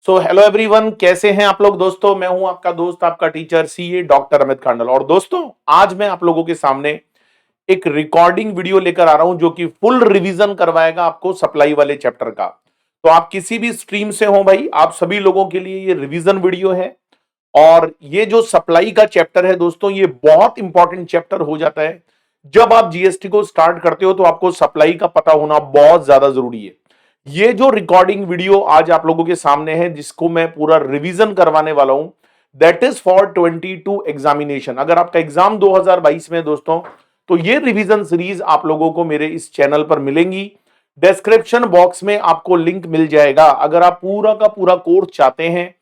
So hello everyone, कैसे हैं आप लोग दोस्तों। मैं हूं आपका दोस्त, आपका teacher CA doctor Amit Khandal. और दोस्तों, आज मैं आप लोगों के सामने एक रिकॉर्डिंग वीडियो लेकर आ रहा हूं जो कि फुल रिवीजन करवाएगा आपको सप्लाई वाले चैप्टर का। तो आप किसी भी स्ट्रीम से हो भाई, आप सभी लोगों के लिए ये रिवीजन वीडियो है। और ये जो सप्लाई का चैप्टर है दोस्तों, ये बहुत इंपॉर्टेंट चैप्टर हो जाता है। जब आप जीएसटी को स्टार्ट करते हो तो आपको सप्लाई का पता होना बहुत ज्यादा जरूरी है। ये जो रिकॉर्डिंग वीडियो आज आप लोगों के सामने है, जिसको मैं पूरा रिवीजन करवाने वाला हूं, दैट इज फॉर 22 एग्जामिनेशन। अगर आपका एग्जाम 2022 में है दोस्तों, तो ये रिवीजन सीरीज आप लोगों को मेरे इस चैनल पर मिलेंगी। डिस्क्रिप्शन बॉक्स में आपको लिंक मिल जाएगा। अगर आप पूरा का पूरा कोर्स चाहते हैं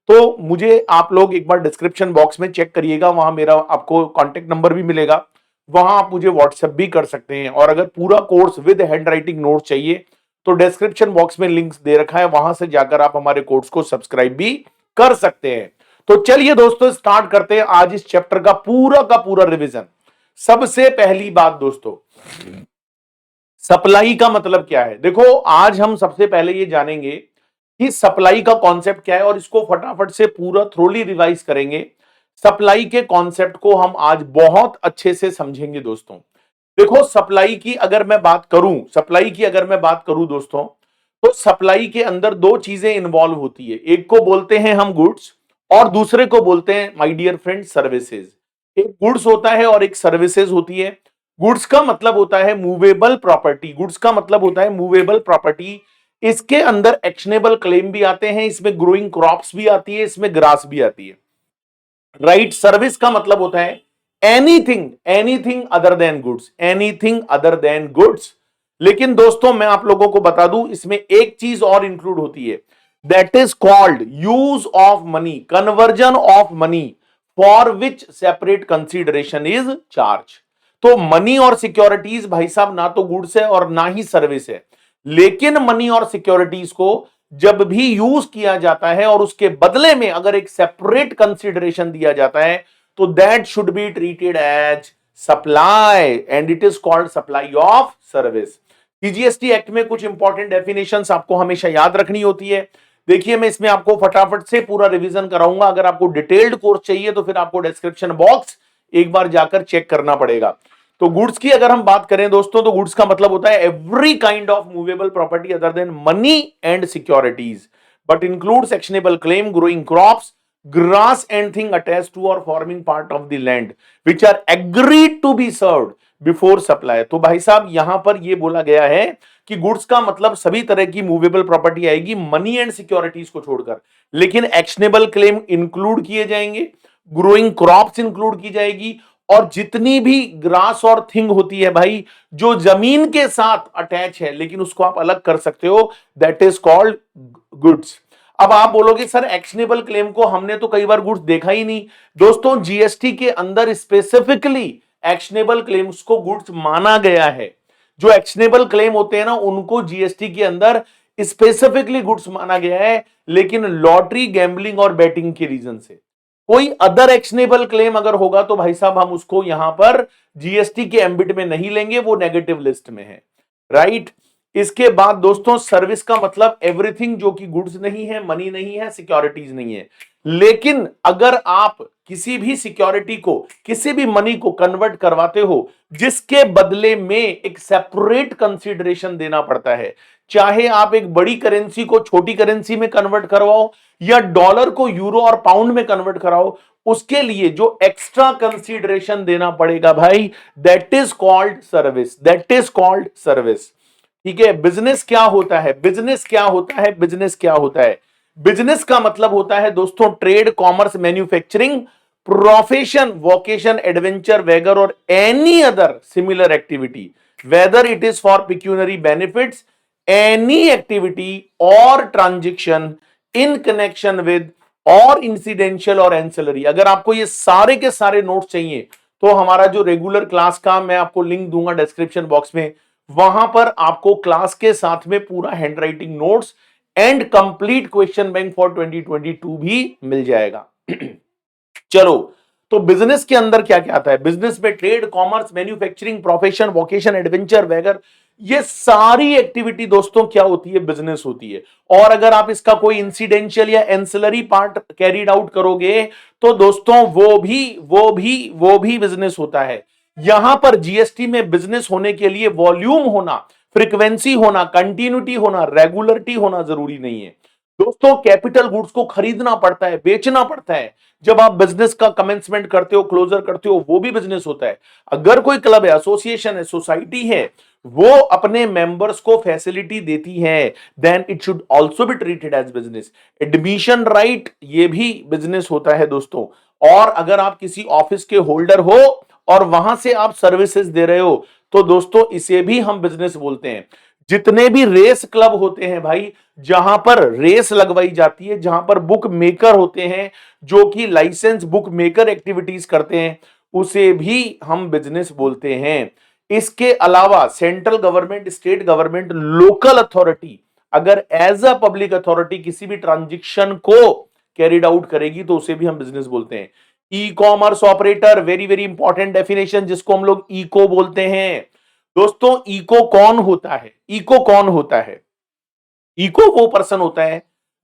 तो मुझे आप लोग एक बार डिस्क्रिप्शन बॉक्स में चेक करिएगा, वहां मेरा आपको कॉन्टेक्ट नंबर भी मिलेगा। वहां आप मुझे व्हाट्सएप भी कर सकते हैं। और अगर पूरा course with hand writing note चाहिए तो डिस्क्रिप्शन बॉक्स में लिंक्स दे रखा है, वहां से जाकर आप हमारे कोर्स को सब्सक्राइब भी कर सकते हैं। तो चलिए दोस्तों, स्टार्ट करते हैं आज इस चैप्टर का पूरा रिवीजन। सबसे पहली बात दोस्तों, सप्लाई का मतलब क्या है। देखो, आज हम सबसे पहले ये जानेंगे कि सप्लाई का कॉन्सेप्ट क्या है, और इसको फटाफट से पूरा थ्रोली रिवाइज करेंगे। सप्लाई के कॉन्सेप्ट को हम आज बहुत अच्छे से समझेंगे दोस्तों। देखो, सप्लाई की अगर मैं बात करूं दोस्तों, तो सप्लाई के अंदर दो चीजें इन्वॉल्व होती है। एक को बोलते हैं हम गुड्स, और दूसरे को बोलते हैं माय डियर फ्रेंड सर्विसेज। एक गुड्स होता है और एक सर्विसेज होती है। गुड्स का मतलब होता है मूवेबल प्रॉपर्टी। इसके अंदर एक्शनेबल क्लेम भी आते हैं, इसमें ग्रोइंग क्रॉप्स भी आती है, इसमें ग्रास भी आती है। राइट। सर्विस का मतलब होता है एनीथिंग अदर देन गुड्स। लेकिन दोस्तों, मैं आप लोगों को बता दूं, इसमें एक चीज और इंक्लूड होती है, that is called use of money, conversion of money, for which separate consideration is charge. तो मनी और सिक्योरिटीज भाई साहब ना तो गुड्स है और ना ही सर्विस है। लेकिन मनी और सिक्योरिटीज को जब भी यूज किया जाता है और उसके बदले में अगर एक सेपरेट कंसीडरेशन दिया जाता है, तो that should be treated as supply, and it is called supply of service. CGST act में कुछ इंपॉर्टेंट डेफिनेशंस आपको हमेशा याद रखनी होती है। देखिए, मैं इसमें आपको फटाफट से पूरा रिवीजन कराऊंगा। अगर आपको डिटेल्ड कोर्स चाहिए तो फिर आपको डिस्क्रिप्शन बॉक्स एक बार जाकर चेक करना पड़ेगा। तो गुड्स की अगर हम बात करें दोस्तों, तो गुड्स का मतलब होता है every kind of movable property other than money and securities, but includes actionable claim, growing crops, grass and thing attached to or forming part of the land which are agreed to be served before supply। तो भाई साहब, यहां पर यह बोला गया है कि गुड्स का मतलब सभी तरह की मूवेबल प्रॉपर्टी आएगी, मनी एंड सिक्योरिटीज को छोड़कर। लेकिन एक्शनेबल क्लेम इंक्लूड किए जाएंगे, ग्रोइंग क्रॉप्स इंक्लूड की जाएगी, और जितनी भी ग्रास और थिंग होती है भाई, जो जमीन के साथ अटैच है लेकिन उसको आप अलग कर सकते हो, दैट इज कॉल्ड गुड्स। अब आप बोलोगे सर, एक्शनेबल क्लेम को हमने तो कई बार गुड्स देखा ही नहीं। दोस्तों, जीएसटी के अंदर स्पेसिफिकली एक्शनेबल क्लेम्स को गुड्स माना गया है। जो एक्शनेबल क्लेम होते हैं ना, उनको जीएसटी के अंदर स्पेसिफिकली गुड्स माना गया है, लेकिन लॉटरी, गैम्बलिंग और बैटिंग के रीजन से कोई अदर एक्शनेबल क्लेम अगर होगा तो भाई साहब हम उसको यहां पर जीएसटी के एम्बिट में नहीं लेंगे, वो नेगेटिव लिस्ट में है। राइट। इसके बाद दोस्तों, सर्विस का मतलब एवरीथिंग जो कि गुड्स नहीं है, मनी नहीं है, सिक्योरिटीज नहीं है। लेकिन अगर आप किसी भी सिक्योरिटी को, किसी भी मनी को कन्वर्ट करवाते हो, जिसके बदले में एक सेपरेट कंसीडरेशन देना पड़ता है, चाहे आप एक बड़ी करेंसी को छोटी करेंसी में कन्वर्ट करवाओ या डॉलर को यूरो और पाउंड में कन्वर्ट कराओ, उसके लिए जो एक्स्ट्रा कंसीडरेशन देना पड़ेगा भाई, दैट इज कॉल्ड सर्विस। ठीक है। बिजनेस क्या होता है? बिजनेस का मतलब होता है दोस्तों trade, commerce, manufacturing, profession, vocation, adventure, wager or any other similar activity, whether it is for pecuniary benefits, any activity or transaction in connection with or incidental or ancillary. अगर आपको ये सारे के सारे नोट्स चाहिए तो हमारा जो रेगुलर क्लास का मैं आपको लिंक दूंगा डिस्क्रिप्शन बॉक्स में, वहां पर आपको क्लास के साथ में पूरा handwriting notes and complete question bank for 2022 भी मिल जाएगा। चलो, तो बिजनेस के अंदर क्या क्या आता है? बिजनेस में trade, commerce, manufacturing, profession, vocation, adventure वगैरह, ये सारी एक्टिविटी दोस्तों क्या होती है? बिजनेस होती है। और अगर आप इसका कोई इंसिडेंशियल या एंसिलरी पार्ट कैरीड आउट करोगे तो दोस्तों वो भी बिजनेस होता है। यहां पर जीएसटी में बिजनेस होने के लिए वॉल्यूम होना, फ्रीक्वेंसी होना, कंटिन्यूटी होना, रेगुलरिटी होना जरूरी नहीं है दोस्तों। कैपिटल गुड्स को खरीदना पड़ता है, बेचना पड़ता है। जब आप बिजनेस का कमेंसमेंट करते हो, क्लोजर करते हो, वो भी बिजनेस होता है। अगर कोई क्लब है, एसोसिएशन है, सोसाइटी है, वो अपने मेंबर्स को फैसिलिटी देती है, then it should also be treated as business. Admission right, ये भी बिजनेस होता है दोस्तों। और अगर आप किसी ऑफिस के होल्डर हो और वहां से आप सर्विसेज दे रहे हो तो दोस्तों इसे भी हम बिजनेस बोलते हैं। जितने भी रेस क्लब होते हैं भाई, जहां पर रेस लगवाई जाती है, जहां पर बुक मेकर होते हैं जो कि लाइसेंस बुक मेकर एक्टिविटीज करते हैं, उसे भी हम बिजनेस बोलते हैं। इसके अलावा central government, state government, local authority अगर एज अ पब्लिक अथॉरिटी किसी भी ट्रांजेक्शन को कैरिड आउट करेगी तो उसे भी हम बिजनेस बोलते हैं। E commerce operator, very very important definition, जिसको हम लोग इको बोलते हैं दोस्तों। इको कौन होता है? इको कौन होता है? इको वो पर्सन होता है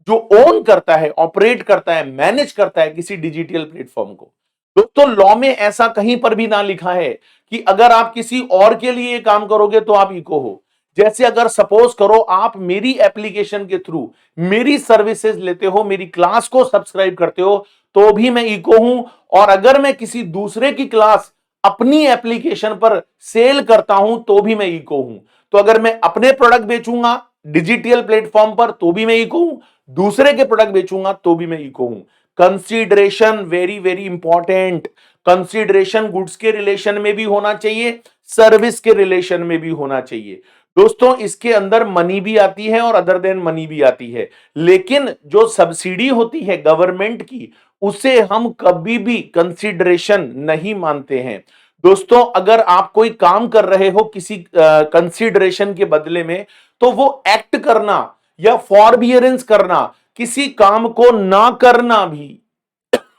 जो ओन करता है, ऑपरेट करता है, मैनेज करता है किसी डिजिटल प्लेटफॉर्म को। दोस्तों लॉ में ऐसा कहीं पर भी ना लिखा है कि अगर आप किसी और के लिए काम करोगे तो आप इको हो। जैसे अगर सपोज करो आप मेरी एप्लीकेशन के थ्रू मेरी सर्विसेज लेते हो, मेरी क्लास को सब्सक्राइब करते हो, तो भी मैं इको हूं। और अगर मैं किसी दूसरे की क्लास अपनी एप्लीकेशन पर सेल करता हूं तो भी मैं इको हूं। तो अगर मैं अपने प्रोडक्ट बेचूंगा डिजिटल प्लेटफॉर्म पर तो भी मैं इको हूं, दूसरे के प्रोडक्ट बेचूंगा तो भी मैं इको हूं। Consideration very very important. Consideration goods के रिलेशन में भी होना चाहिए, सर्विस के रिलेशन में भी होना चाहिए दोस्तों। इसके अंदर मनी भी आती है और अदर देन मनी भी आती है, लेकिन जो सब्सिडी होती है गवर्नमेंट की उसे हम कभी भी कंसीडरेशन नहीं मानते हैं दोस्तों। अगर आप कोई काम कर रहे हो किसी कंसीडरेशन के बदले में, तो वो एक्ट करना या फॉरबियरेंस करना, किसी काम को ना करना भी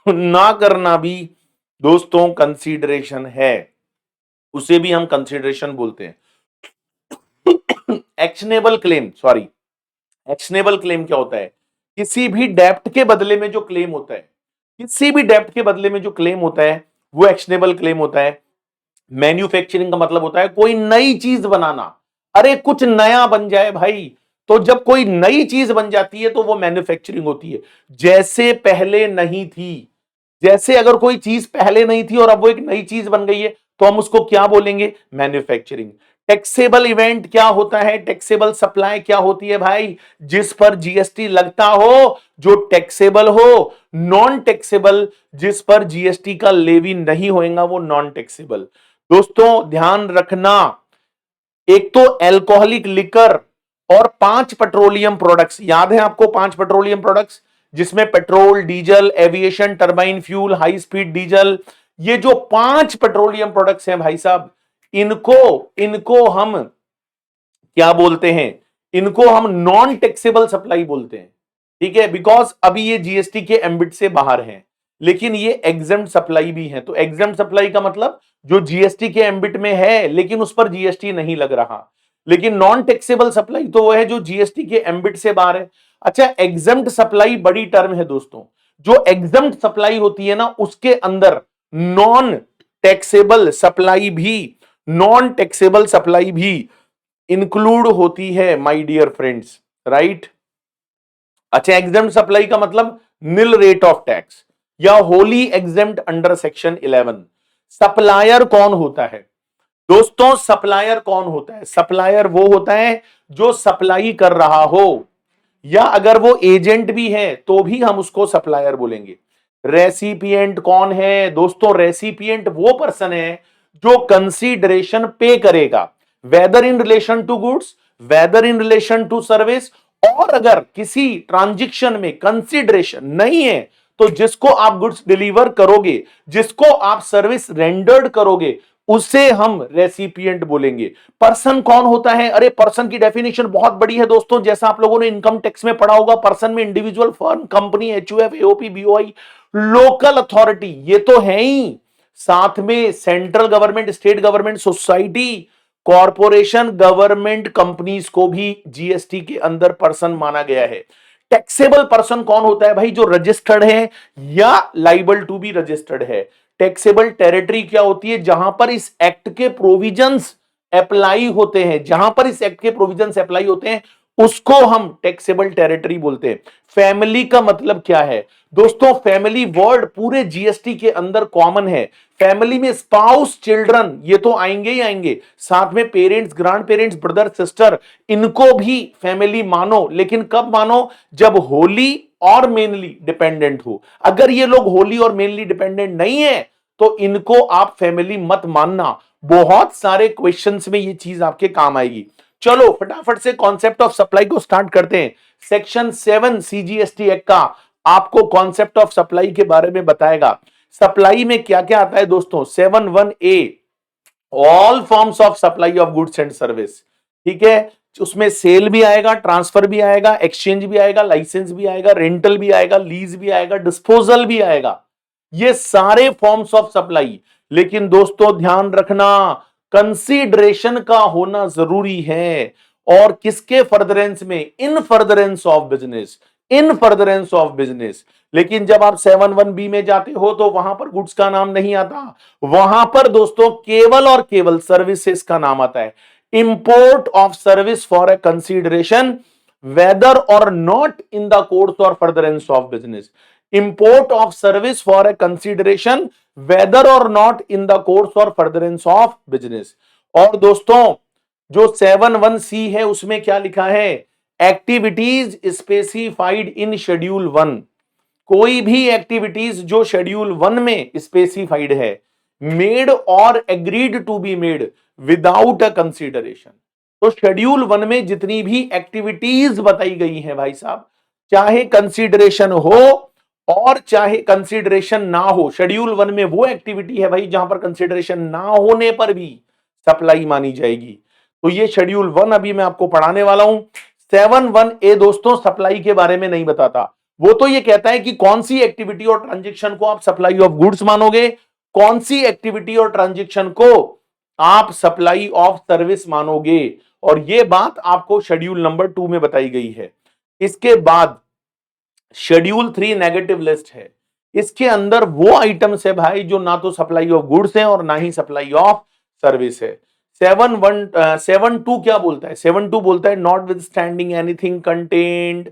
ना करना भी दोस्तों कंसीडरेशन है, उसे भी हम कंसीडरेशन बोलते हैं। Actionable claim, sorry, actionable claim क्या होता है? किसी भी डेप्ट के बदले में जो क्लेम होता है, किसी भी डेप्ट के बदले में जो क्लेम होता है वो एक्शनेबल क्लेम होता है। मैन्युफैक्चरिंग का मतलब होता है कोई नई चीज बनाना। अरे कुछ नया बन जाए भाई, तो जब कोई नई चीज बन जाती है तो वो मैन्युफैक्चरिंग होती है। जैसे पहले नहीं थी, जैसे अगर कोई चीज पहले नहीं थी और अब वो एक नई चीज बन गई है तो हम उसको क्या बोलेंगे? मैन्युफैक्चरिंग। टैक्सेबल इवेंट क्या होता है? टैक्सेबल सप्लाई क्या होती है भाई? जिस पर जीएसटी लगता हो, जो टैक्सेबल हो। नॉन टैक्सेबल, जिस पर जीएसटी का लेवी नहीं होएगा, वो नॉन टैक्सेबल। दोस्तों ध्यान रखना, एक तो अल्कोहलिक लिकर और 5 पेट्रोलियम प्रोडक्ट्स, याद है आपको 5 पेट्रोलियम प्रोडक्ट्स, जिसमें petrol, diesel, aviation, turbine fuel, high speed diesel, ये जो 5 पेट्रोलियम प्रोडक्ट्स हैं भाई साहब, इनको इनको हम क्या बोलते हैं? इनको हम नॉन टैक्सेबल सप्लाई बोलते हैं, ठीक है। बिकॉज अभी ये जीएसटी के एम्बिट से बाहर हैं, लेकिन ये एग्जम्प्ट सप्लाई भी है। तो एग्जम्प्ट सप्लाई का मतलब जो जीएसटी के एम्बिट में है लेकिन उस पर जीएसटी नहीं लग रहा। लेकिन नॉन टैक्सेबल सप्लाई तो वो है जो जीएसटी के एम्बिट से बाहर है। अच्छा, एग्जम्प्ट सप्लाई बड़ी टर्म है दोस्तों। जो एग्जम्प्ट सप्लाई होती है ना, उसके अंदर नॉन टैक्सेबल सप्लाई भी, नॉन टैक्सेबल सप्लाई भी इंक्लूड होती है माय डियर फ्रेंड्स, राइट। अच्छा, एग्जम्प्ट सप्लाई का मतलब नील रेट ऑफ टैक्स या Holi exempt under section 11। Supplier कौन होता है दोस्तों? सप्लायर कौन होता है? सप्लायर वो होता है जो सप्लाई कर रहा हो, या अगर वो एजेंट भी है तो भी हम उसको सप्लायर बोलेंगे। रेसिपिएंट कौन है दोस्तों? रेसिपिएंट वो पर्सन है जो कंसीडरेशन पे करेगा, whether in relation to goods, whether in relation to service. और अगर किसी ट्रांजैक्शन में कंसीडरेशन नहीं है तो जिसको आप गुड्स डिलीवर करोगे, जिसको आप सर्विस रेंडर्ड करोगे, उसे हम रेसिपिएंट बोलेंगे। पर्सन कौन होता है? अरे पर्सन की डेफिनेशन बहुत बड़ी है दोस्तों, जैसा आप लोगों ने इनकम टैक्स में पढ़ा होगा, पर्सन में individual, firm, company, HUF, AOP, BOI, local authority, ये तो है ही, साथ में central government, state government, society, corporation, government companies को भी जीएसटी के अंदर पर्सन माना गया है। टैक्सेबल पर्सन कौन होता है भाई? जो रजिस्टर्ड है या लाइबल टू बी रजिस्टर्ड है। टैक्सेबल टेरिटरी क्या होती है? जहां पर इस एक्ट के प्रोविजंस अप्लाई होते हैं, जहां पर इस एक्ट के प्रोविजंस अप्लाई होते हैं उसको हम टैक्सेबल टेरिटरी बोलते हैं। फैमिली का मतलब क्या है दोस्तों? फैमिली वर्ड पूरे जीएसटी के अंदर कॉमन है। फैमिली में स्पाउस, चिल्ड्रन, ये तो आएंगे ही आएंगे, साथ में parents, grand parents, brother, sister, इनको भी फैमिली मानो, लेकिन कब मानो? जब होली और मेनली डिपेंडेंट हो। अगर ये लोग होली और मेनली डिपेंडेंट नहीं है तो इनको आप फैमिली मत मानना। बहुत सारे क्वेश्चंस में ये चीज आपके काम आएगी। चलो फटाफट से कॉन्सेप्ट ऑफ सप्लाई को स्टार्ट करते हैं। सेक्शन 7 सीजीएसटी एक्ट का आपको कॉन्सेप्ट ऑफ सप्लाई के बारे में बताएगा। सप्लाई में क्या क्या आता है दोस्तों? 7(1)(a) all forms of supply of goods and service, ठीक है। उसमें सेल भी आएगा, ट्रांसफर भी आएगा, एक्सचेंज भी आएगा, लाइसेंस भी आएगा, रेंटल भी आएगा, लीज भी आएगा, डिस्पोजल भी आएगा, ये सारे फॉर्म्स ऑफ सप्लाई। लेकिन दोस्तों ध्यान रखना, कंसीडरेशन का होना जरूरी है। और किसके फर्दरेंस में? इन furtherance of business, in furtherance of business. लेकिन जब आप 7(1)(b) में जाते हो तो वहां पर गुड्स का नाम नहीं आता, वहां पर दोस्तों केवल और केवल सर्विसेज का नाम आता है। Import of service for a consideration whether or not in the course or furtherance of business. Import of service for a consideration whether or not in the course or furtherance of business. और दोस्तों जो 7(1)(c) है उसमें क्या लिखा है? Activities specified in schedule 1। कोई भी एक्टिविटीज जो शेड्यूल 1 में स्पेसिफाइड है, made or agreed to be made without a consideration. तो शेड्यूल 1 में जितनी भी एक्टिविटीज बताई गई हैं भाई साहब, चाहे कंसीडरेशन हो और चाहे कंसीडरेशन ना हो, शेड्यूल 1 में वो एक्टिविटी है भाई जहां पर कंसीडरेशन ना होने पर भी सप्लाई मानी जाएगी। तो ये शेड्यूल 1 अभी मैं आपको पढ़ाने वाला हूं। 7(1)(a) दोस्तों सप्लाई के बारे में नहीं बताता, वो तो ये कहता है कि कौन सी एक्टिविटी और ट्रांजेक्शन को आप सप्लाई ऑफ गुड्स मानोगे, कौन सी एक्टिविटी और ट्रांजेक्शन को आप सप्लाई ऑफ सर्विस मानोगे। और ये बात आपको शेड्यूल नंबर 2 में बताई गई है। इसके बाद शेड्यूल 3 नेगेटिव लिस्ट है। इसके अंदर वो आइटम्स है भाई जो ना तो सप्लाई ऑफ गुड्स है और ना ही सप्लाई ऑफ सर्विस है। 7(2) क्या बोलता है? 7(2) बोलता है not with standing anything contained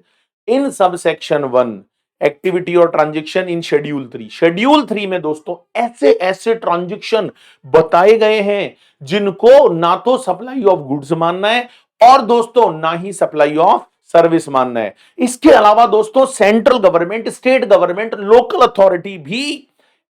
in sub section 1 activity or transaction in schedule 3। Schedule 3 में दोस्तों ऐसे ऐसे ट्रांजेक्शन बताए गए हैं जिनको ना तो सप्लाई ऑफ गुड्स मानना है और दोस्तों ना ही सप्लाई ऑफ सर्विस मानना है। इसके अलावा दोस्तों central government, state government, local authority भी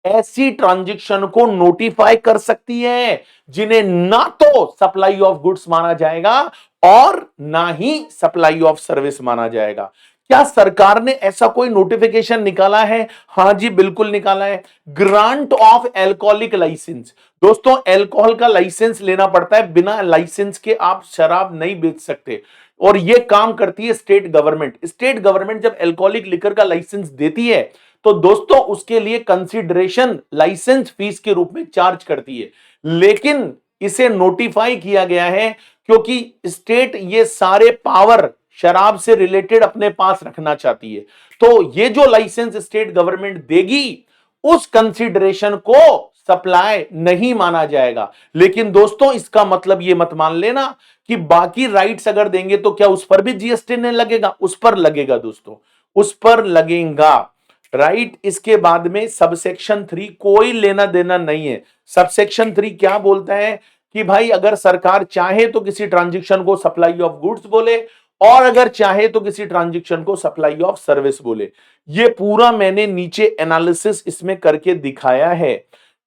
ऐसी ट्रांजेक्शन को नोटिफाई कर सकती है जिन्हें ना तो सप्लाई ऑफ गुड्स माना जाएगा और ना ही सप्लाई ऑफ सर्विस माना जाएगा। क्या सरकार ने ऐसा कोई नोटिफिकेशन निकाला है? हां जी बिल्कुल निकाला है। Grant of alcoholic licence. दोस्तों एल्कोहल का लाइसेंस लेना पड़ता है, बिना लाइसेंस के आप शराब नहीं बेच सकते और यह काम करती है स्टेट गवर्नमेंट। स्टेट गवर्नमेंट जब एल्कोहलिक लिकर का लाइसेंस देती है तो दोस्तों उसके लिए कंसीडरेशन लाइसेंस फीस के रूप में चार्ज करती है। लेकिन इसे नोटिफाई किया गया है क्योंकि स्टेट ये सारे पावर शराब से रिलेटेड अपने पास रखना चाहती है। तो ये जो लाइसेंस स्टेट गवर्नमेंट देगी उस कंसीडरेशन को सप्लाई नहीं माना जाएगा। लेकिन दोस्तों इसका मतलब ये मत मान लेना कि बाकी राइट्स अगर देंगे तो क्या उस पर भी जीएसटी नहीं लगेगा? उस पर लगेगा दोस्तों, उस पर लगेगा, राइट। इसके बाद में सबसेक्शन 3 कोई लेना देना नहीं है। सबसेक्शन 3 क्या बोलता है कि भाई अगर सरकार चाहे तो किसी ट्रांजेक्शन को सप्लाई ऑफ गुड्स बोले और अगर चाहे तो किसी ट्रांजेक्शन को सप्लाई ऑफ सर्विस बोले। ये पूरा मैंने नीचे एनालिसिस इसमें करके दिखाया है,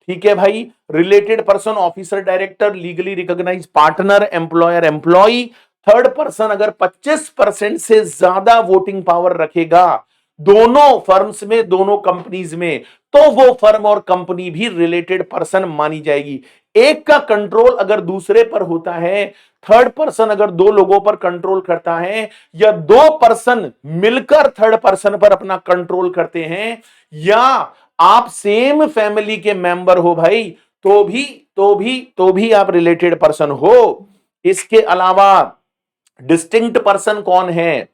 ठीक है भाई। Related person, officer, director, legally recognise partner, employer, employee, third person अगर 25% से ज्यादा वोटिंग पावर रखेगा दोनों फर्म्स में, दोनों कंपनीज में, तो वो फर्म और कंपनी भी रिलेटेड पर्सन मानी जाएगी। एक का कंट्रोल अगर दूसरे पर होता है, थर्ड पर्सन अगर दो लोगों पर कंट्रोल करता है, या दो पर्सन मिलकर थर्ड पर्सन पर अपना कंट्रोल करते हैं, या आप सेम फैमिली के मेंबर हो भाई, तो भी आप रिलेटेड पर्सन हो। इसके अलावा डिस्टिंक्ट पर्सन कौन है,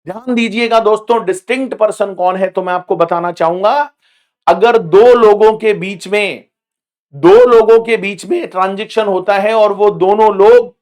ध्यान दीजिएगा दोस्तों, डिस्टिंक्ट पर्सन कौन है तो मैं आपको बताना चाहूंगा। अगर दो लोगों के बीच में ट्रांजैक्शन होता है और वो दोनों लोग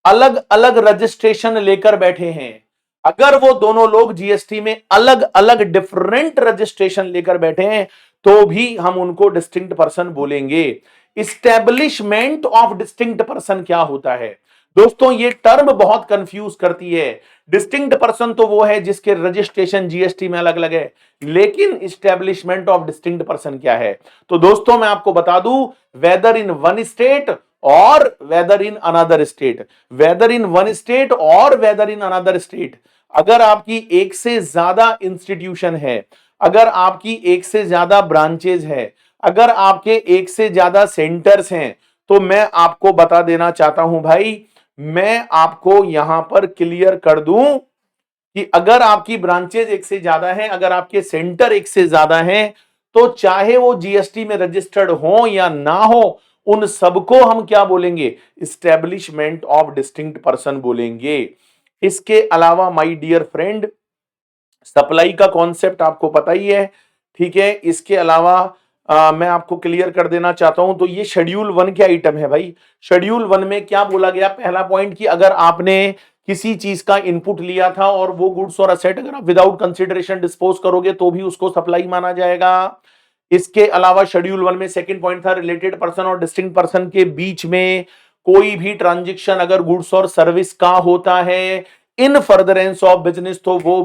अलग अलग रजिस्ट्रेशन लेकर बैठे हैं, अगर वो दोनों लोग जीएसटी में अलग अलग डिफरेंट रजिस्ट्रेशन लेकर बैठे हैं, तो भी हम उनको डिस्टिंक्ट पर्सन बोलेंगे। इस्टेब्लिशमेंट ऑफ डिस्टिंक्ट पर्सन क्या होता है दोस्तों, ये टर्म बहुत कंफ्यूज करती है। डिस्टिंक्ट पर्सन तो वो है जिसके रजिस्ट्रेशन जीएसटी में अलग अलग है, लेकिन इस्टेब्लिशमेंट ऑफ डिस्टिंक्ट पर्सन क्या है? तो दोस्तों मैं आपको बता दूं, whether in one state or whether in another state, whether in one state or whether in another state, अगर आपकी एक से ज्यादा इंस्टीट्यूशन है, अगर आपकी एक से ज्यादा ब्रांचेज है, अगर आपके एक से ज्यादा सेंटर्स हैं, तो मैं आपको बता देना चाहता हूं भाई, मैं आपको यहां पर क्लियर कर दूं कि अगर आपकी ब्रांचेज एक से ज्यादा हैं, अगर आपके सेंटर एक से ज्यादा हैं, तो चाहे वो जीएसटी में रजिस्टर्ड हो या ना हो, उन सबको हम क्या बोलेंगे? इस्टेब्लिशमेंट ऑफ डिस्टिंक्ट पर्सन बोलेंगे। इसके अलावा माय डियर फ्रेंड, सप्लाई का कॉन्सेप्ट आपको पता ही है, ठीक है। इसके अलावा मैं आपको क्लियर कर देना चाहता हूं, तो ये शेड्यूल 1 के आइटम है भाई। शेड्यूल 1 में क्या बोला गया? पहला पॉइंट कि अगर आपने किसी चीज का इनपुट लिया था और वो गुड्स और असेट अगर आप विदाउट कंसिडरेशन डिस्पोज करोगे तो भी उसको सप्लाई माना जाएगा। इसके अलावा शेड्यूल 1 में सेकंड पॉइंट था, रिलेटेड पर्सन और डिस्टिंक्ट पर्सन के बीच में कोई भी ट्रांजेक्शन अगर गुड्स और सर्विस का होता है इन फर्दरेंस ऑफ बिजनेस, तो वो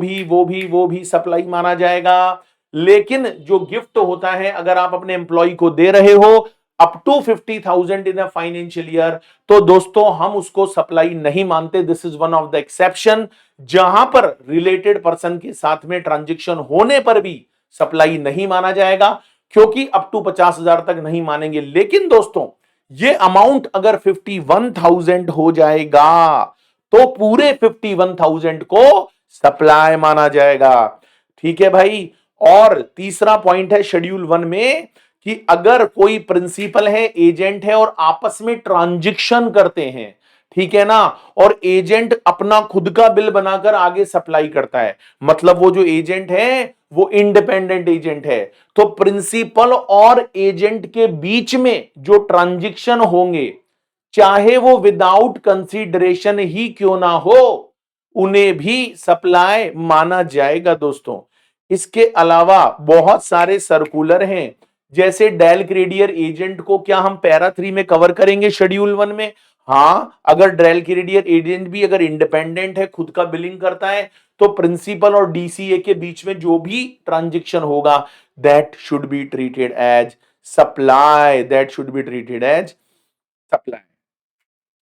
भी सप्लाई माना जाएगा। लेकिन जो गिफ्ट होता है, अगर आप अपने एम्प्लॉय को दे रहे हो up to 50,000 in a financial year, तो दोस्तों हम उसको सप्लाई नहीं मानते। This is one of the exception, जहां पर रिलेटेड पर्सन के साथ में ट्रांजेक्शन होने पर भी सप्लाई नहीं माना जाएगा, क्योंकि अप टू 50,000 तक नहीं मानेंगे। लेकिन दोस्तों ये अमाउंट अगर 51,000 हो जाएगा तो पूरे 51,000 को सप्लाई माना जाएगा, ठीक है भाई। और तीसरा पॉइंट है शेड्यूल 1 में कि अगर कोई प्रिंसिपल है, एजेंट है और आपस में ट्रांजैक्शन करते हैं, ठीक है ना, और एजेंट अपना खुद का बिल बनाकर आगे सप्लाई करता है, मतलब वो जो एजेंट है वो इंडिपेंडेंट एजेंट है, तो प्रिंसिपल और एजेंट के बीच में जो ट्रांजैक्शन होंगे, चाहे वो विदाउट कंसीडरेशन ही क्यों ना हो, उन्हें भी सप्लाई माना जाएगा दोस्तों। इसके अलावा बहुत सारे सर्कुलर हैं, जैसे डेल क्रेडियर एजेंट को क्या हम पैरा 3 में कवर करेंगे शेड्यूल 1 में? हां, अगर डेल क्रेडियर एजेंट भी अगर इंडिपेंडेंट है, खुद का बिलिंग करता है, तो प्रिंसिपल और डीसीए के बीच में जो भी ट्रांजैक्शन होगा, that should be treated as supply, that should be treated as supply.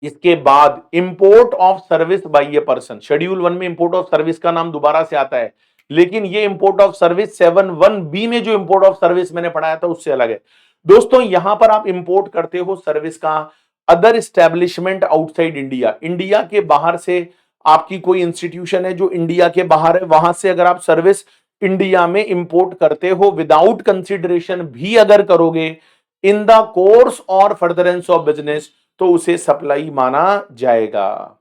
इसके बाद import of service by a person, schedule 1 में इंपोर्ट ऑफ सर्विस का नाम दोबारा से आता है, लेकिन ये इंपोर्ट ऑफ सर्विस 7(1)(b) में जो इंपोर्ट ऑफ सर्विस मैंने पढ़ाया था उससे अलग है दोस्तों। यहां पर आप इंपोर्ट करते हो सर्विस का other establishment outside India, India के बाहर से आपकी कोई इंस्टीट्यूशन है जो इंडिया के बाहर है, वहां से अगर आप सर्विस इंडिया में इंपोर्ट करते हो विदाउट कंसिडरेशन भी अगर करोगे इन the course or furtherance of business, तो उसे सप्लाई माना जाएगा,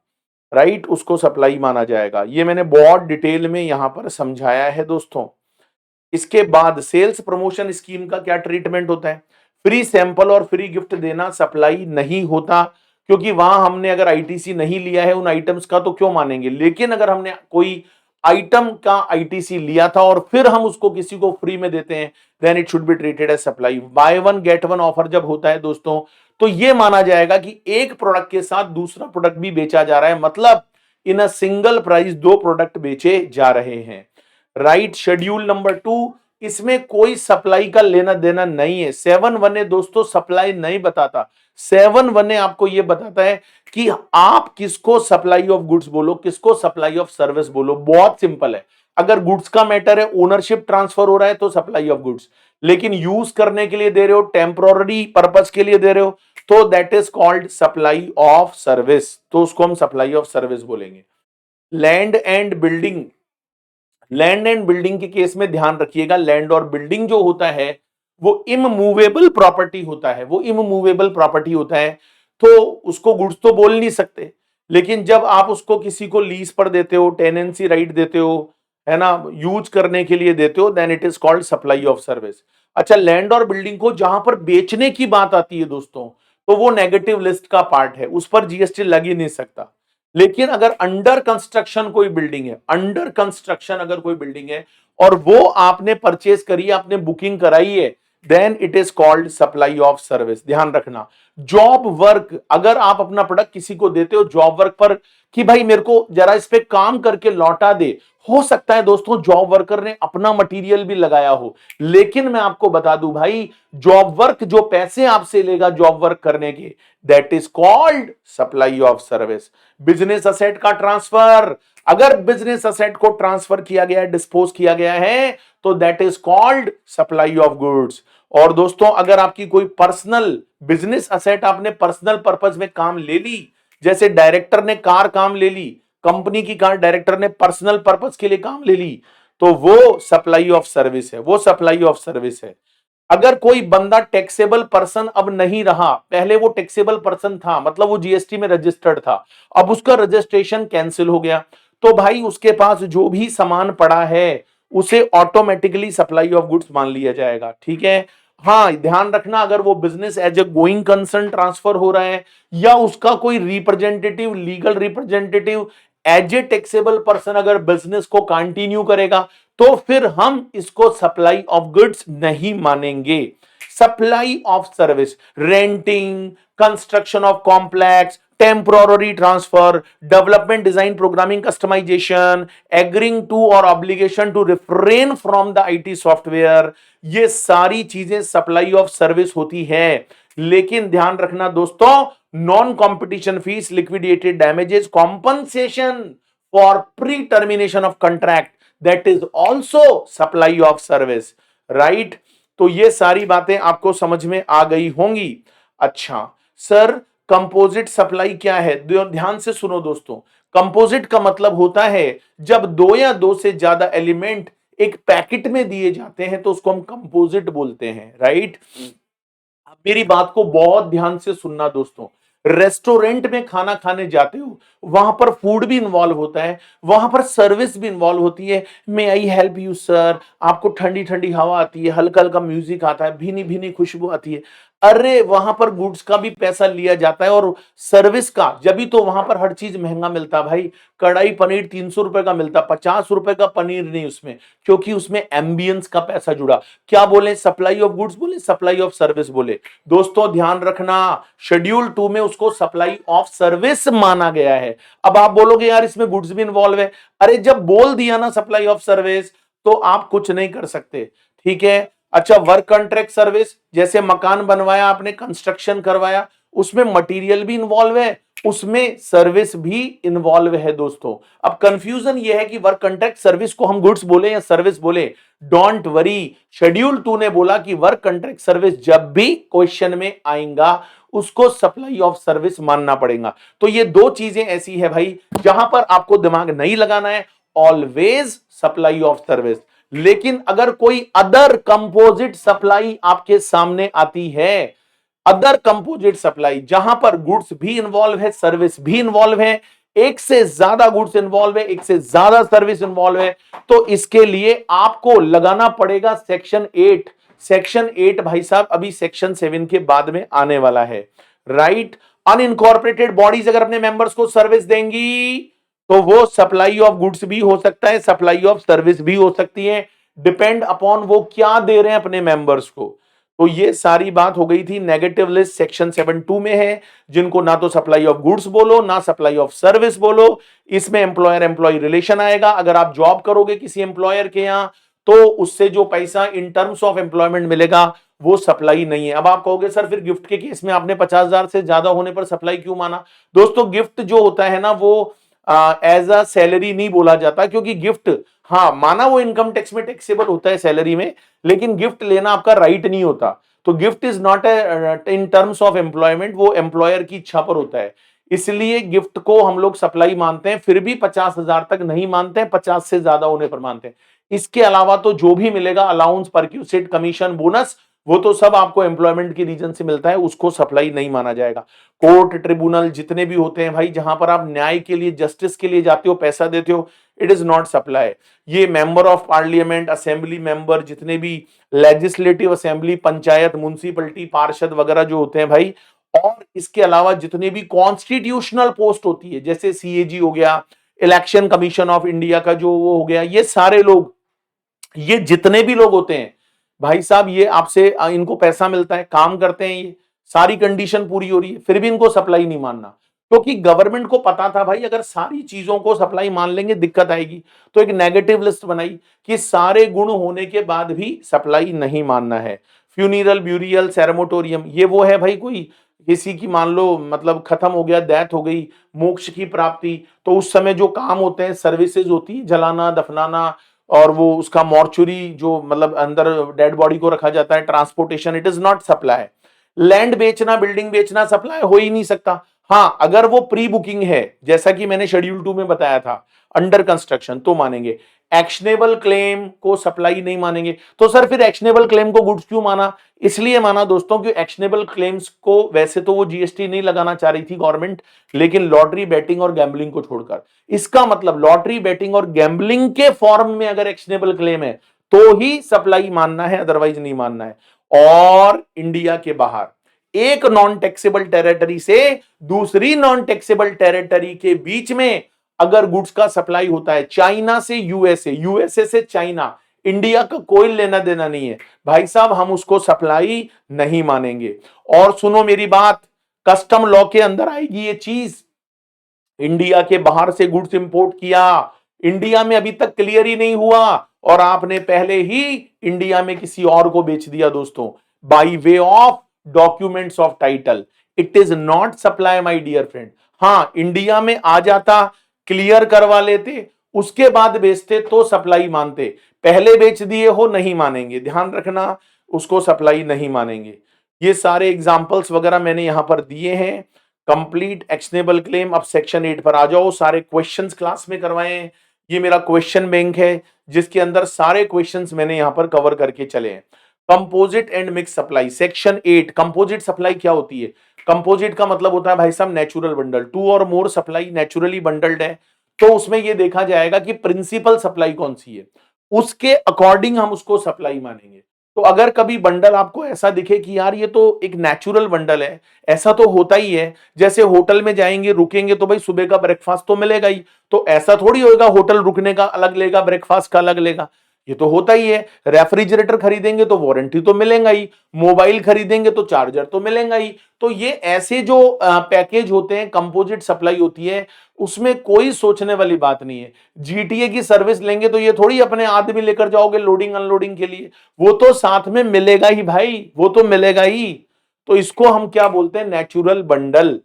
राइट, उसको सप्लाई माना जाएगा। ये मैंने बहुत डिटेल में यहां पर समझाया है दोस्तों। इसके बाद सेल्स प्रमोशन स्कीम का क्या ट्रीटमेंट होता है? फ्री सैंपल और फ्री गिफ्ट देना सप्लाई नहीं होता, क्योंकि वहां हमने अगर आईटीसी नहीं लिया है उन आइटम्स का तो क्यों मानेंगे। लेकिन अगर हमने कोई आइटम का आईटीसी लिया था और फिर हम उसको किसी को फ्री में देते हैं, then it should be treated as supply. Buy one get one offer जब होता है दोस्तों, तो ये माना जाएगा कि एक प्रोडक्ट के साथ दूसरा प्रोडक्ट भी बेचा जा रहा है, मतलब इन अ सिंगल प्राइस दो प्रोडक्ट बेचे जा रहे हैं, राइट। शेड्यूल नंबर 2, इसमें कोई सप्लाई का लेना देना नहीं है। 7(1) ने दोस्तों सप्लाई नहीं बताता, 7(1) ने आपको यह बताता है कि आप किसको सप्लाई ऑफ गुड्स बोलो, किसको सप्लाई ऑफ सर्विस बोलो। बहुत सिंपल है, अगर गुड्स का मैटर है, ओनरशिप ट्रांसफर हो रहा है तो सप्लाई ऑफ गुड्स, लेकिन यूज करने के लिए दे रहे हो, टेम्पोररी पर्पस के लिए दे रहे हो, तो that is called supply of service, तो उसको हम सप्लाई ऑफ सर्विस बोलेंगे। Land and building, land and building के केस में ध्यान रखिएगा, लैंड और बिल्डिंग जो होता है वो इमूवेबल प्रॉपर्टी होता है, वो इमूवेबल प्रॉपर्टी होता है, तो उसको गुड्स तो बोल नहीं सकते। लेकिन जब आप उसको किसी को लीज पर देते हो, टेनेंसी राइट देते हो, है ना, यूज करने के लिए देते हो, then it is called supply of service. अच्छा, लैंड और बिल्डिंग को जहां पर बेचने की बात आती है दोस्तों, तो वो नेगेटिव लिस्ट का पार्ट है, उस पर जीएसटी लग ही नहीं सकता। लेकिन अगर अंडर कंस्ट्रक्शन कोई बिल्डिंग है, अंडर कंस्ट्रक्शन अगर कोई बिल्डिंग है और वो आपने परचेज करी है, आपने बुकिंग कराई है, then it is called supply of service. ध्यान रखना, जॉब वर्क, अगर आप अपना प्रोडक्ट किसी को देते हो जॉब वर्क पर कि भाई मेरे को जरा इस पे काम करके लौटा दे, हो सकता है दोस्तों जॉब वर्कर ने अपना मटेरियल भी लगाया हो, लेकिन मैं आपको बता दूं भाई, जॉब वर्क जो पैसे आपसे लेगा जॉब वर्क करने के, that is called supply of service. Business asset का ट्रांसफर, अगर बिजनेस असेट को ट्रांसफर किया गया है, डिस्पोज किया गया है, तो that is called supply of goods. और दोस्तों अगर आपकी कोई पर्सनल बिजनेस असेट आपने पर्सनल पर्पस में काम ले ली, जैसे डायरेक्टर ने कार काम ले ली, कंपनी की कार डायरेक्टर ने पर्सनल पर्पस के लिए काम ले ली, तो वो सप्लाई ऑफ सर्विस है, वो सप्लाई ऑफ सर्विस है। अगर कोई बंदा टैक्सेबल पर्सन अब नहीं रहा, पहले वो टैक्सेबल पर्सन था, मतलब वो जीएसटी में रजिस्टर्ड था, अब उसका रजिस्ट्रेशन कैंसिल हो गया, तो भाई उसके पास जो भी सामान पड़ा है उसे ऑटोमेटिकली सप्लाई ऑफ गुड्स मान लिया जाएगा। ठीक है, हाँ ध्यान रखना, अगर वो business as a going concern transfer हो रहा है या उसका कोई representative, legal representative as a taxable person अगर बिजनेस को कंटिन्यू करेगा, तो फिर हम इसको सप्लाई ऑफ गुड्स नहीं मानेंगे। Supply of service, renting, construction of complex, temporary transfer, development, design, programming, customisation, agreeing to or obligation to refrain from the IT software, ये सारी चीजें सप्लाई ऑफ सर्विस होती है। लेकिन ध्यान रखना दोस्तों, non competition fees, liquidated damages, compensation for pre termination of contract, that is also supply of service, right. तो ये सारी बातें आपको समझ में आ गई होंगी। अच्छा सर, कंपोजिट सप्लाई क्या है? ध्यान से सुनो दोस्तों, कंपोजिट का मतलब होता है जब दो या दो से ज्यादा एलिमेंट एक पैकेट में दिए जाते हैं तो उसको हम कंपोजिट बोलते हैं, राइट। मेरी बात को बहुत ध्यान से सुनना दोस्तों, रेस्टोरेंट में खाना खाने जाते हो, वहां पर फूड भी इन्वॉल्व होता है, वहां पर सर्विस भी इन्वॉल्व होती है। मे आई हेल्प यू सर, आपको ठंडी ठंडी हवा आती है, हल्का हल्का म्यूजिक आता है, भीनी भीनी खुशबू आती है, अरे वहां पर गुड्स का भी पैसा लिया जाता है और सर्विस का, जब भी तो वहां पर हर चीज महंगा मिलता है भाई। कढ़ाई पनीर 300 रुपए का मिलता, 50 रुपए का पनीर नहीं उसमें, क्योंकि उसमें एम्बियंस का पैसा जुड़ा। क्या बोले, सप्लाई ऑफ गुड्स बोले, सप्लाई ऑफ सर्विस बोले? दोस्तों ध्यान रखना, शेड्यूल 2 में उसको सप्लाई ऑफ सर्विस माना गया है। अब आप बोलोगे यार इसमें गुड्स भी इन्वॉल्व है, अरे जब बोल दिया ना सप्लाई ऑफ सर्विस, तो आप कुछ नहीं कर सकते। ठीक है, अच्छा, वर्क कॉन्ट्रैक्ट सर्विस, जैसे मकान बनवाया आपने, कंस्ट्रक्शन करवाया, उसमें मटेरियल भी इन्वॉल्व है, उसमें सर्विस भी इन्वॉल्व है दोस्तों। अब कंफ्यूजन यह है कि वर्क कॉन्ट्रैक्ट सर्विस को हम गुड्स बोले या सर्विस बोले। डोंट वरी, शेड्यूल 2 ने बोला कि वर्क कॉन्ट्रैक्ट सर्विस जब भी क्वेश्चन में आएगा उसको सप्लाई ऑफ सर्विस मानना पड़ेगा। तो ये दो चीजें ऐसी है भाई जहां पर आपको दिमाग नहीं लगाना है, ऑलवेज सप्लाई ऑफ सर्विस। लेकिन अगर कोई अदर कंपोजिट सप्लाई आपके सामने आती है, अदर कंपोजिट सप्लाई जहां पर गुड्स भी इन्वॉल्व है, सर्विस भी इन्वॉल्व है, एक से ज्यादा गुड्स इन्वॉल्व है, एक से ज्यादा सर्विस इन्वॉल्व है, तो इसके लिए आपको लगाना पड़ेगा सेक्शन 8। सेक्शन 8 भाई साहब अभी सेक्शन 7 के बाद में आने वाला है, राइट। अनइनकॉर्पोरेटेड बॉडीज अगर अपने मेंबर्स को सर्विस देंगी तो वो सप्लाई ऑफ गुड्स भी हो सकता है, सप्लाई ऑफ सर्विस भी हो सकती है, डिपेंड अपॉन वो क्या दे रहे हैं अपने मेंबर्स को। तो ये सारी बात हो गई थी। नेगेटिव लिस्ट सेक्शन 7(2) में है, जिनको ना तो सप्लाई ऑफ गुड्स बोलो ना सप्लाई ऑफ सर्विस बोलो। इसमें एम्प्लॉयर एम्प्लॉय रिलेशन आएगा। अगर आप जॉब करोगे किसी एम्प्लॉयर के यहां तो उससे जो पैसा इन टर्म्स ऑफ एम्प्लॉयमेंट मिलेगा वो सप्लाई नहीं है। अब आप कहोगे सर फिर गिफ्ट के केस में आपने 50,000 से ज्यादा होने पर सप्लाई क्यों माना? दोस्तों गिफ्ट जो होता है ना वो एज अ सैलरी नहीं बोला जाता, क्योंकि गिफ्ट, हाँ माना वो इनकम टैक्स में टैक्सेबल होता है सैलरी में, लेकिन गिफ्ट लेना आपका राइट नहीं होता। तो gift is not in terms of employment, वो एम्प्लॉयर की इच्छा पर होता है, इसलिए गिफ्ट को हम लोग सप्लाई मानते हैं, फिर भी 50,000 तक नहीं मानते हैं, 50 से ज्यादा होने पर मानते हैं। इसके अलावा तो जो भी मिलेगा अलाउंस, परक्यूसिट, कमीशन, बोनस, वो तो सब आपको एम्प्लॉयमेंट के रीजन से मिलता है, उसको सप्लाई नहीं माना जाएगा। कोर्ट, ट्रिब्यूनल जितने भी होते हैं भाई, जहां पर आप न्याय के लिए, जस्टिस के लिए जाते हो, पैसा देते हो, इट इज नॉट सप्लाई। ये member of parliament, assembly member, जितने भी लेजिस्लेटिव असेंबली, पंचायत, म्युनिसिपलिटी, पार्षद वगैरह जो होते हैं भाई, और इसके अलावा जितने भी कॉन्स्टिट्यूशनल पोस्ट होती है, जैसे सीएजी हो गया, इलेक्शन कमीशन ऑफ इंडिया का जो वो हो गया, ये सारे लोग, ये जितने भी लोग होते हैं भाई साहब, ये आपसे इनको पैसा मिलता है, काम करते हैं, ये सारी कंडीशन पूरी हो रही है, फिर भी इनको सप्लाई नहीं मानना, क्योंकि गवर्नमेंट को पता था भाई अगर सारी चीजों को सप्लाई मान लेंगे दिक्कत आएगी, तो एक नेगेटिव लिस्ट बनाई कि सारे गुण होने के बाद भी सप्लाई नहीं मानना है। फ्यूनिरल, ब्यूरियल, सेरेमोटोरियम, ये वो है भाई, कोई किसी की मान लो मतलब खत्म हो गया, डेथ हो गई, मोक्ष की प्राप्ति, तो उस समय जो काम होते हैं, सर्विसेज होती है, जलाना, दफनाना, और वो उसका मॉर्चुरी जो मतलब अंदर डेड बॉडी को रखा जाता है, transportation, it is not supply. Land बेचना, बिल्डिंग बेचना सप्लाई हो ही नहीं सकता। हाँ, अगर वो प्री बुकिंग है, जैसा कि मैंने शेड्यूल 2 में बताया था, अंडर कंस्ट्रक्शन, तो मानेंगे। एक्शनेबल क्लेम को सप्लाई नहीं मानेंगे। तो सर फिर एक्शनेबल क्लेम को गुड्स क्यों माना? इसलिए माना दोस्तों कि एक्शनेबल क्लेम्स को वैसे तो वो जीएसटी नहीं लगाना चाह रही थी गवर्नमेंट, लेकिन लॉटरी, बैटिंग और गैम्बलिंग को छोड़कर, इसका मतलब लॉटरी, बैटिंग और गैम्बलिंग के फॉर्म में अगर एक्शनेबल क्लेम है तो ही सप्लाई मानना है, अदरवाइज नहीं मानना है। और इंडिया के बाहर एक नॉन टैक्सेबल टेरिटरी से दूसरी नॉन टैक्सेबल टेरिटरी के बीच में अगर गुड्स का सप्लाई होता है, चाइना से यूएसए, यूएसए से चाइना, इंडिया का कोई लेना देना नहीं है भाई साहब, हम उसको सप्लाई नहीं मानेंगे। और सुनो मेरी बात, कस्टम लॉ के अंदर आएगी ये चीज। इंडिया के बाहर से गुड्स इंपोर्ट किया, इंडिया में अभी तक क्लियर ही नहीं हुआ, और आपने पहले ही इंडिया में किसी और को बेच दिया दोस्तों, by way of documents of title, it is not supply my dear friend. हां, इंडिया में आ जाता, क्लियर करवा लेते, उसके बाद बेचते तो सप्लाई मानते, पहले बेच दिए हो नहीं मानेंगे, ध्यान रखना, उसको सप्लाई नहीं मानेंगे। ये सारे एग्जांपल्स वगैरह मैंने यहां पर दिए हैं। कंप्लीट एक्शनेबल क्लेम, अब सेक्शन 8 पर आ जाओ, सारे क्वेश्चंस क्लास में करवाए हैं। ये मेरा क्वेश्चन बैंक है जिसके अंदर सारे क्वेश्चंस मैंने यहां पर कवर करके चले हैं। Composite and mix supply, section 8। Composite supply क्या होती है? कंपोजिट का मतलब होता है भाई साहब नेचुरल बंडल, 2 और मोर सप्लाई नेचुरली बंडल्ड है, तो उसमें यह देखा जाएगा कि प्रिंसिपल सप्लाई कौन सी है, उसके अकॉर्डिंग हम उसको सप्लाई मानेंगे। तो अगर कभी बंडल आपको ऐसा दिखे कि यार ये तो एक नेचुरल बंडल है, ऐसा तो होता ही है, जैसे होटल में जाएंगे, रुकेंगे तो भाई सुबह का ब्रेकफास्ट तो मिलेगा ही, तो ऐसा थोड़ी होगा होटल रुकने का अलग लेगा, ब्रेकफास्ट का अलग लेगा, ये तो होता ही है। रेफ्रिजरेटर खरीदेंगे तो वारंटी तो मिलेगा ही, मोबाइल खरीदेंगे तो चार्जर तो मिलेगा ही। तो ये ऐसे जो पैकेज होते हैं, कंपोजिट सप्लाई होती है, उसमें कोई सोचने वाली बात नहीं है। जीटीए की सर्विस लेंगे तो ये थोड़ी अपने आदमी लेकर जाओगे लोडिंग अनलोडिंग के लिए, वो तो साथ में मिलेगा ही भाई, वो तो मिलेगा ही। तो इसको हम क्या बोलते हैं? Natural bundle.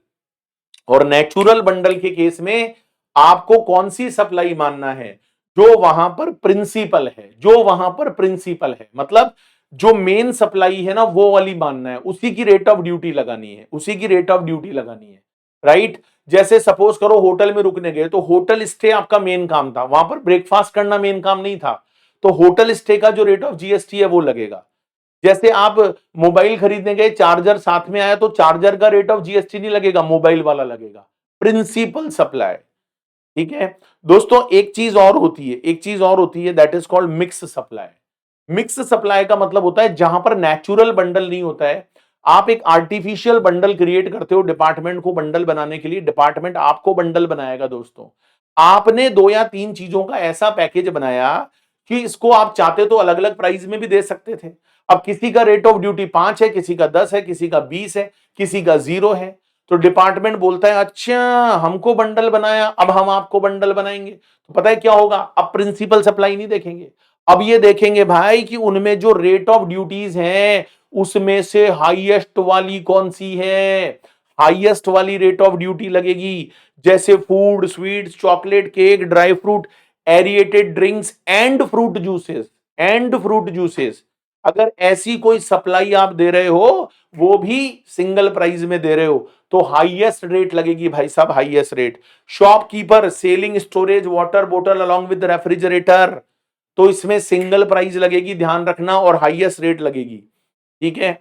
और नेचुरल बंडल के केस में आपको कौन सी सप्लाई मानना है? जो वहां पर प्रिंसिपल है, जो वहां पर प्रिंसिपल है, मतलब जो मेन सप्लाई है ना, वो वाली मानना है, उसी की रेट ऑफ ड्यूटी लगानी है, उसी की रेट ऑफ ड्यूटी लगानी है, राइट। जैसे सपोज करो होटल में रुकने गए, तो होटल स्टे आपका मेन काम था, वहां पर ब्रेकफास्ट करना मेन काम नहीं था, तो होटल स्टे का जो रेट ऑफ जीएसटी है वो लगेगा। जैसे आप मोबाइल खरीदने गए, चार्जर साथ में आया, तो चार्जर का रेट ऑफ जीएसटी नहीं लगेगा, मोबाइल वाला लगेगा। प्रिंसिपल सप्लाई, ठीक है दोस्तों। एक चीज और होती है, एक चीज और होती है, that is called mix supply. Mix supply का मतलब होता है जहां पर नेचुरल बंडल नहीं होता है, आप एक आर्टिफिशियल बंडल क्रिएट करते हो डिपार्टमेंट को बंडल बनाने के लिए, डिपार्टमेंट आपको बंडल बनाएगा दोस्तों। आपने 2 या 3 चीजों का ऐसा पैकेज बनाया कि इसको आप चाहते तो अलग अलग प्राइस में भी दे सकते थे। अब किसी का रेट ऑफ ड्यूटी 5 है, किसी का 10 है, किसी का 20 है, किसी का 0 है, तो डिपार्टमेंट बोलता है अच्छा हमको बंडल बनाया, अब हम आपको बंडल बनाएंगे। तो पता है क्या होगा? अब प्रिंसिपल सप्लाई नहीं देखेंगे, अब ये देखेंगे भाई कि उनमें जो रेट ऑफ ड्यूटीज हैं उसमें से हाईएस्ट वाली कौन सी है, हाईएस्ट वाली रेट ऑफ ड्यूटी लगेगी। जैसे food, sweets, chocolate, cake, dry fruit, aerated drinks and fruit juices, and fruit juices, अगर ऐसी कोई सप्लाई आप दे रहे हो, वो भी सिंगल प्राइस में दे रहे हो, तो हाईएस्ट रेट लगेगी भाई साहब, highest rate. Shopkeeper selling storage water बोतल अलोंग विद रेफ्रिजरेटर, तो इसमें सिंगल प्राइस लगेगी, ध्यान रखना, और हाईएस्ट रेट लगेगी। ठीक है,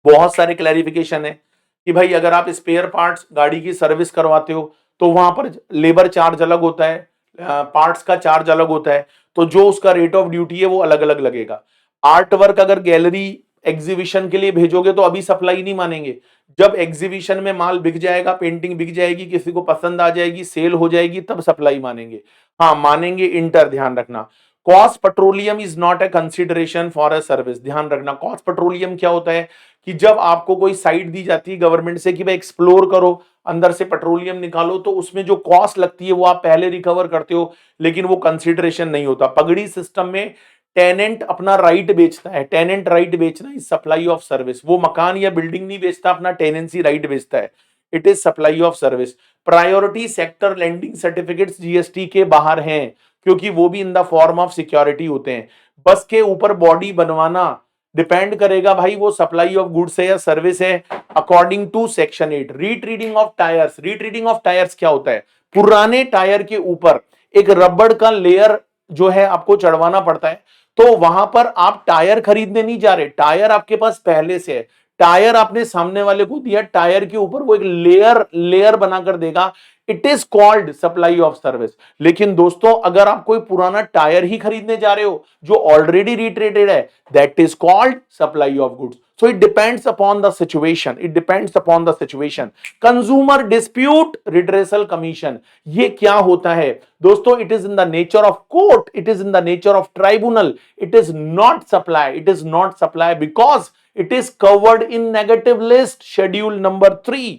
बहुत सारे क्लैरिफिकेशन है कि भाई अगर आप स्पेयर पार्ट्स गाड़ी की सर्विस करवाते हो तो वहां पर लेबर चार्ज अलग होता है, पार्ट्स का चार्ज अलग होता है, तो जो उसका रेट ऑफ ड्यूटी है वो अलग अलग लगेगा। आर्ट वर्क अगर गैलरी एग्जीबिशन के लिए भेजोगे तो अभी सप्लाई नहीं मानेंगे, जब एग्जीबिशन में माल बिक जाएगा, पेंटिंग बिक जाएगी, किसी को पसंद आ जाएगी, सेल हो जाएगी, तब सप्लाई मानेंगे। हाँ मानेंगे इंटर, ध्यान रखना। Cost petroleum is not a consideration for a service, ध्यान रखना। कॉस्ट पेट्रोलियम क्या होता है कि जब आपको कोई साइट दी जाती है गवर्नमेंट से कि भाई एक्सप्लोर करो, अंदर से पेट्रोलियम निकालो, तो उसमें जो कॉस्ट लगती है वो आप पहले रिकवर करते हो, लेकिन वो कंसिडरेशन नहीं होता। पगड़ी सिस्टम में टेनेंट अपना राइट बेचता है, टेनेंट राइट बेचना इज सप्लाई ऑफ सर्विस। वो मकान या बिल्डिंग नहीं बेचता, अपना टेनेंसी राइट बेचता है, it is supply of service. Priority sector lending certificates GST के बाहर हैं, क्योंकि वो भी in the form of security होते हैं। बस के ऊपर बॉडी बनवाना डिपेंड करेगा भाई वो सप्लाई ऑफ गुड्स है या सर्विस है, according to section 8। Retreading of tyres, retreading of tyres क्या होता है, पुराने टायर के ऊपर एक रबड़ का लेयर जो है आपको चढ़वाना पड़ता है, तो वहां पर आप टायर खरीदने नहीं जा रहे, टायर आपके पास पहले से है, टायर आपने सामने वाले को दिया, टायर के ऊपर वो एक लेयर लेयर बनाकर देगा, it is called supply of service. लेकिन दोस्तों अगर आप कोई पुराना टायर ही खरीदने जा रहे हो जो ऑलरेडी रिट्रेटेड है, that is called supply of goods. So it depends upon the situation. It depends upon the situation. Consumer dispute redressal commission. ये क्या होता है दोस्तों? It is in the nature of court. It is in the nature of tribunal. It is not supply. It is not supply because it is covered in negative list schedule number 3.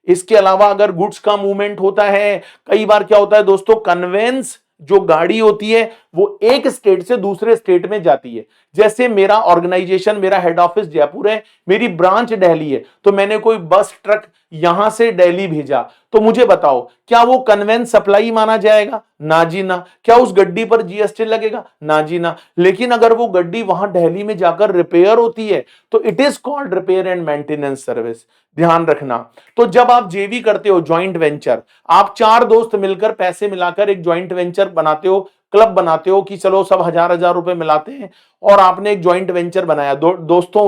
इसके अलावा अगर goods का movement होता है, कई बार क्या होता है दोस्तों, कन्वेंस जो गाड़ी होती है वो एक स्टेट से दूसरे स्टेट में जाती है। जैसे मेरा ऑर्गेनाइजेशन, मेरा हेड ऑफिस जयपुर है, मेरी ब्रांच दिल्ली है, तो मैंने कोई बस ट्रक यहां से दिल्ली भेजा, तो मुझे बताओ क्या वो कन्वेंस सप्लाई माना जाएगा? ना जी ना। क्या उस गड्डी पर जीएसटी लगेगा? ना जी ना। लेकिन अगर वो गड्डी वहां दिल्ली में जाकर रिपेयर होती है तो it is called repair and maintenance service, ध्यान रखना। तो जब आप जेवी करते हो, ज्वाइंट वेंचर, आप 4 दोस्त मिलकर पैसे मिलाकर एक ज्वाइंट वेंचर बनाते हो, क्लब बनाते हो कि चलो सब 1000 रुपए मिलाते हैं और आपने एक ज्वाइंट वेंचर बनाया, दोस्तों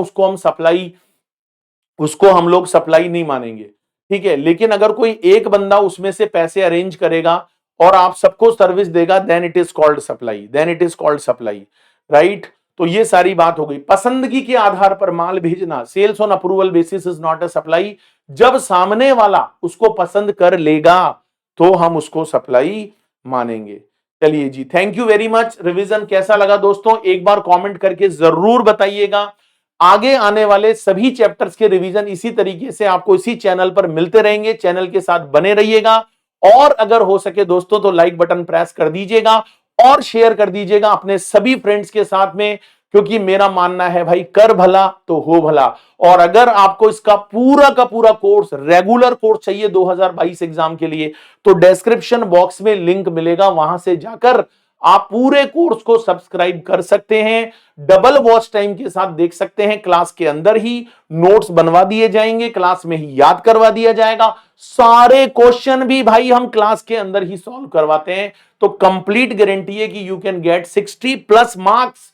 उसको हम लोग सप्लाई नहीं मानेंगे, ठीक है। लेकिन अगर कोई एक बंदा उसमें से पैसे अरेंज करेगा और आप सबको सर्विस देगा, then it is called supply, then it is called supply, right. तो ये सारी बात हो गई। पसंदगी के आधार पर माल भेजना, sales on approval basis is not a supply. जब सामने वाला उसको पसंद कर लेगा तो हम उसको सप्लाई मानेंगे। चलिए जी, thank you very much. Revision कैसा लगा दोस्तों, एक बार कमेंट करके जरूर बताइएगा। आगे आने वाले सभी चैप्टर्स के रिवीजन इसी तरीके से आपको इसी चैनल पर मिलते रहेंगे, चैनल के साथ बने रहिएगा। और अगर हो सके दोस्तों तो लाइक बटन प्रेस कर दीजिएगा और शेयर कर दीजिएगा अपने सभी फ्रेंड्स के साथ में, क्योंकि मेरा मानना है भाई कर भला तो हो भला। और अगर आपको इसका पूरा का पूरा कोर्स, रेगुलर कोर्स चाहिए 2022 एग्जाम के लिए, तो डिस्क्रिप्शन बॉक्स में लिंक मिलेगा, वहां से जाकर आप पूरे कोर्स को सब्सक्राइब कर सकते हैं। डबल वॉच टाइम के साथ देख सकते हैं, क्लास के अंदर ही नोट्स बनवा दिए जाएंगे, क्लास में ही याद करवा दिया जाएगा, सारे क्वेश्चन भी भाई हम क्लास के अंदर ही सॉल्व करवाते हैं। तो कंप्लीट गारंटी है कि you can get 60+ marks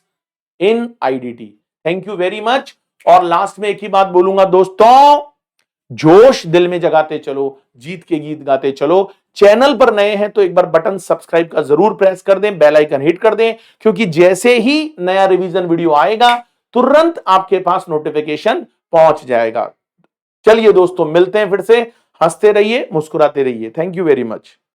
in IDT. Thank you very much. और लास्ट में एक ही बात बोलूंगा दोस्तों, जोश दिल में जगाते चलो, जीत के गीत गाते चलो। चैनल पर नए हैं तो एक बार बटन सब्सक्राइब का जरूर प्रेस कर दें, बेल आइकन हिट कर दें, क्योंकि जैसे ही नया रिवीजन वीडियो आएगा तुरंत आपके पास नोटिफिकेशन पहुंच जाएगा। चलिए दोस्तों, मिलते हैं फिर से। हंसते रहिए, मुस्कुराते रहिए। Thank you very much.